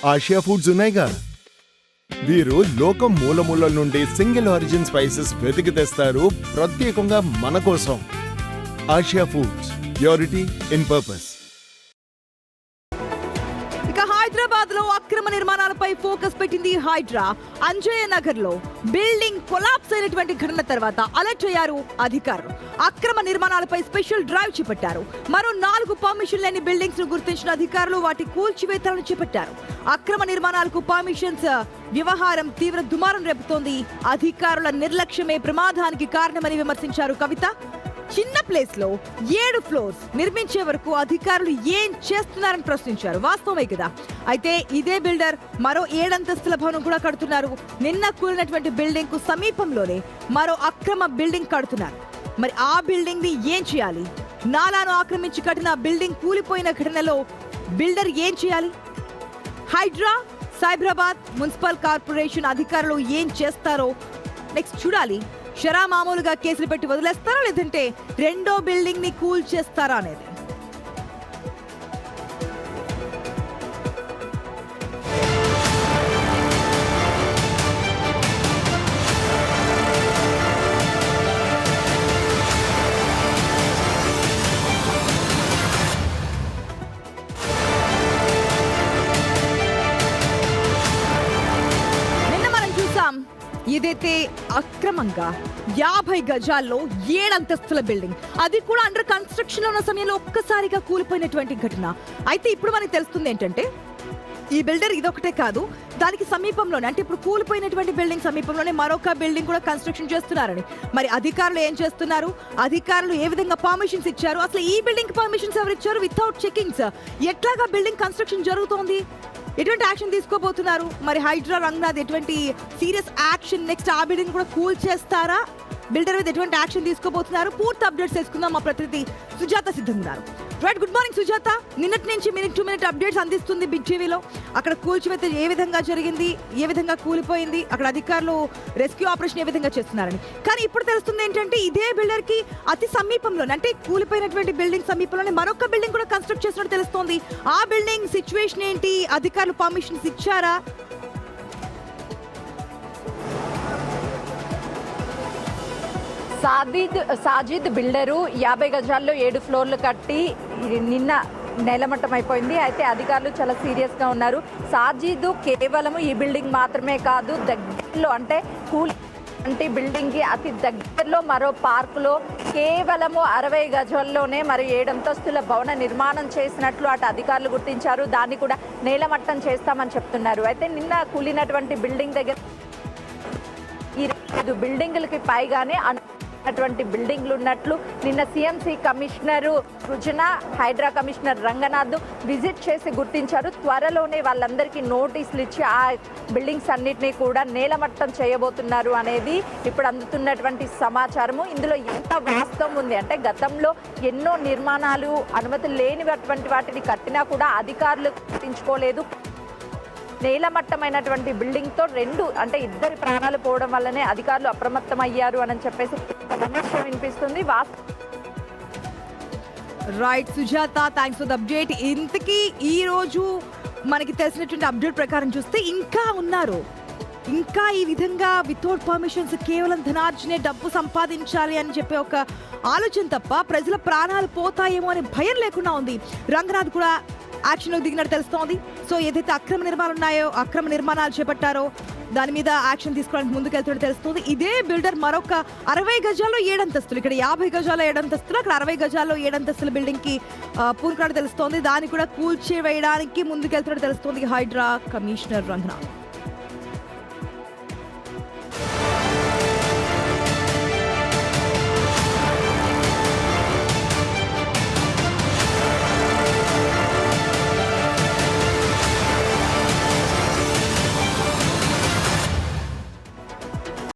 Asia foods ఉన్నాయిగా. వీరు లోకం మూలమూలల నుండి సింగిల్ ఆరిజిన్ స్పైసెస్ వెతికి తెస్తారు ప్రత్యేకంగా మన కోసం. Asia foods, purity in purpose. Hyderabad లో అక్రమ నిర్మాణాలపై ఫోకస్ పెట్టింది హైడ్రా. అంజయ్య నగర్ లో బిల్డింగ్ కొలాప్స్ అయినటువంటి ఘటన తర్వాత అలర్ట్ అయ్యారు అధికారులు. అక్రమ నిర్మాణాలపై స్పెషల్ డ్రైవ్ చేపట్టారు. మరో 4 పర్మిషన్ లేని బిల్డింగ్స్ ను గుర్తించిన అధికారులు వాటి కూల్చివేతలను చేపట్టారు. అక్రమ నిర్మాణాలకు పర్మిషన్స్ వ్యవహారం తీవ్ర దుమారం రేపుతోంది. అధికారుల నిర్లక్ష్యమే ప్రమాదానికి కారణమని విమర్శించారు కవిత. చిన్న ప్లేస్ లో 7 ఫ్లోర్స్ నిర్మించే వరకు అధికారులు ఏం చేస్తున్నారని ప్రశ్నించారు. వాస్తవమే కదా. అయితే ఇదే బిల్డర్ మరో 7 అంతస్తుల భవనం కూడా కడుతున్నారు. నిన్న కూలినటువంటి బిల్డింగ్ కు సమీపంలోనే మరో అక్రమ బిల్డింగ్ కడుతున్నారు. మరి ఆ బిల్డింగ్ ని ఏం చేయాలి? నాలాను ఆక్రమించి కట్టిన బిల్డింగ్ కూలిపోయిన ఘటనలో బిల్డర్ ఏం చేయాలి? హైడ్రా, సైబరాబాద్ మున్సిపల్ కార్పొరేషన్ అధికారులు ఏం చేస్తారో నెక్స్ట్ చూడాలి. షరా మామూలుగా కేసులు పెట్టి వదిలేస్తారా, లేదంటే రెండో బిల్డింగ్ ని కూల్ చేస్తారా అనేది. ఏదైతే అక్రమంగా 50 గజాల్లో 7 అంతస్తుల బిల్డింగ్, అది కూడా అండర్ కన్స్ట్రక్షన్ లో ఉన్న సమయంలో ఒక్కసారిగా కూలిపోయినటువంటి ఘటన. అయితే ఇప్పుడు మనకి తెలుస్తుంది ఏంటంటే ఈ బిల్డర్ ఇదొకటే కాదు, దానికి సమీపంలోనే అంటే ఇప్పుడు కూలిపోయినటువంటి బిల్డింగ్ సమీపంలోనే మరొక బిల్డింగ్ కూడా కన్స్ట్రక్షన్ చేస్తున్నారని. మరి అధికారులు ఏం చేస్తున్నారు? అధికారులు ఏ విధంగా పర్మిషన్స్ ఇచ్చారు? అసలు ఈ బిల్డింగ్ పర్మిషన్స్ ఎవరు ఇచ్చారు? వితౌట్ చెకింగ్స్ ఎట్లాగా బిల్డింగ్ కన్స్ట్రక్షన్ జరుగుతోంది? ఎటువంటి యాక్షన్ తీసుకోబోతున్నారు? మరి హైడ్రా, రంగనాథ్ ఎటువంటి సీరియస్ యాక్షన్ నెక్స్ట్ ఆ బిల్డింగ్ కూడా కూల్ చేస్తారా? బిల్డర్ మీద ఎటువంటి యాక్షన్ తీసుకోబోతున్నారు? పూర్తి అప్డేట్స్ తెలుసుకుందాం. మా ప్రతినిధి సుజాత సిద్ధంగా ఉన్నారు. Right, good morning Sujatha. నిన్నటి నుంచి మినిట్ టు మినిట్ అప్డేట్స్ అందిస్తుంది బిగ్ టీవీలో. అక్కడ కూల్చివేత ఏ విధంగా జరిగింది, ఏ విధంగా కూలిపోయింది, అక్కడ అధికారులు రెస్క్యూ ఆపరేషన్ ఏ విధంగా చేస్తున్నారని. కానీ ఇప్పుడు తెలుస్తుంది ఏంటంటే ఇదే బిల్డర్ కి అతి సమీపంలోనే అంటే కూలిపోయినటువంటి బిల్డింగ్ సమీపంలోనే మరొక బిల్డింగ్ కూడా కన్స్ట్రక్ట్ చేస్తున్నట్టు తెలుస్తోంది. ఆ బిల్డింగ్ సిచ్యువేషన్ ఏంటి? అధికారులు పర్మిషన్స్ ఇచ్చారా? సాజిద్ బిల్డరు 50 గజాల్లో 7 ఫ్లోర్లు కట్టి నిన్న నేలమట్టం అయిపోయింది. అయితే అధికారులు చాలా సీరియస్గా ఉన్నారు. సాజిద్ కేవలం ఈ బిల్డింగ్ మాత్రమే కాదు, దగ్గరలో అంటే అంటే బిల్డింగ్కి అతి దగ్గరలో మరో పార్కులో కేవలము 60 గజాల్లోనే మరి 7 అంతస్తుల భవన నిర్మాణం చేసినట్లు అటు అధికారులు గుర్తించారు. దాన్ని కూడా నేలమట్టం చేస్తామని చెప్తున్నారు. అయితే నిన్న కూలినటువంటి బిల్డింగ్ దగ్గర ఈ 5 బిల్డింగులకి పైగానే అటువంటి బిల్డింగ్లు ఉన్నట్లు నిన్న సిఎంసి కమిషనరు సృజన, హైడ్రా కమిషనర్ రంగనాథ్ విజిట్ చేసి గుర్తించారు. త్వరలోనే వాళ్ళందరికీ నోటీసులు ఇచ్చి ఆ బిల్డింగ్స్ అన్నిటినీ కూడా నేలమట్టం చేయబోతున్నారు అనేది ఇప్పుడు అందుతున్నటువంటి సమాచారము. ఇందులో ఎంత వాస్తవం ఉంది అంటే గతంలో ఎన్నో నిర్మాణాలు అనుమతి లేనిటువంటి వాటిని కట్టినా కూడా అధికారులు గుర్తించుకోలేదు. నేలమట్టమైనటువంటి బిల్డింగ్తో 2 అంటే 2 ప్రాణాలు పోవడం వల్లనే అధికారులు అప్రమత్తమయ్యారు అని చెప్పేసి విమర్శ వినిపిస్తుంది. Right Sujatha, thanks for the update. ఇంతకీ ఈ రోజు మనకి తెలిసినటువంటి అప్డేట్ ప్రకారం చూస్తే ఇంకా ఉన్నారు, ఇంకా ఈ విధంగా వితౌట్ పర్మిషన్స్ కేవలం ధనార్జనే డబ్బు సంపాదించాలి అని చెప్పే ఒక ఆలోచన తప్ప ప్రజల ప్రాణాలు పోతాయేమో అనే భయం లేకుండా ఉంది. రంగనాథ్ కూడా యాక్షన్ దిగినట్టు తెలుస్తోంది. సో ఏదైతే అక్రమ నిర్మాణాలు చేపట్టారో దాని మీద యాక్షన్ తీసుకోవడానికి ముందుకెళ్తున్నట్టు తెలుస్తుంది. ఇదే బిల్డర్ మరొక 60 గజాల్లో 7 అంతస్తులు, ఇక్కడ 50 గజాల్లో 7 అంతస్తులు, అక్కడ 60 గజాల్లో 7 అంతస్తుల బిల్డింగ్ కి పూనుకున్నట్టు తెలుస్తోంది. దాన్ని కూడా కూల్చివేయడానికి ముందుకెళ్తున్నట్టు తెలుస్తోంది హైడ్రా కమిషనర్ రంగనాథ్.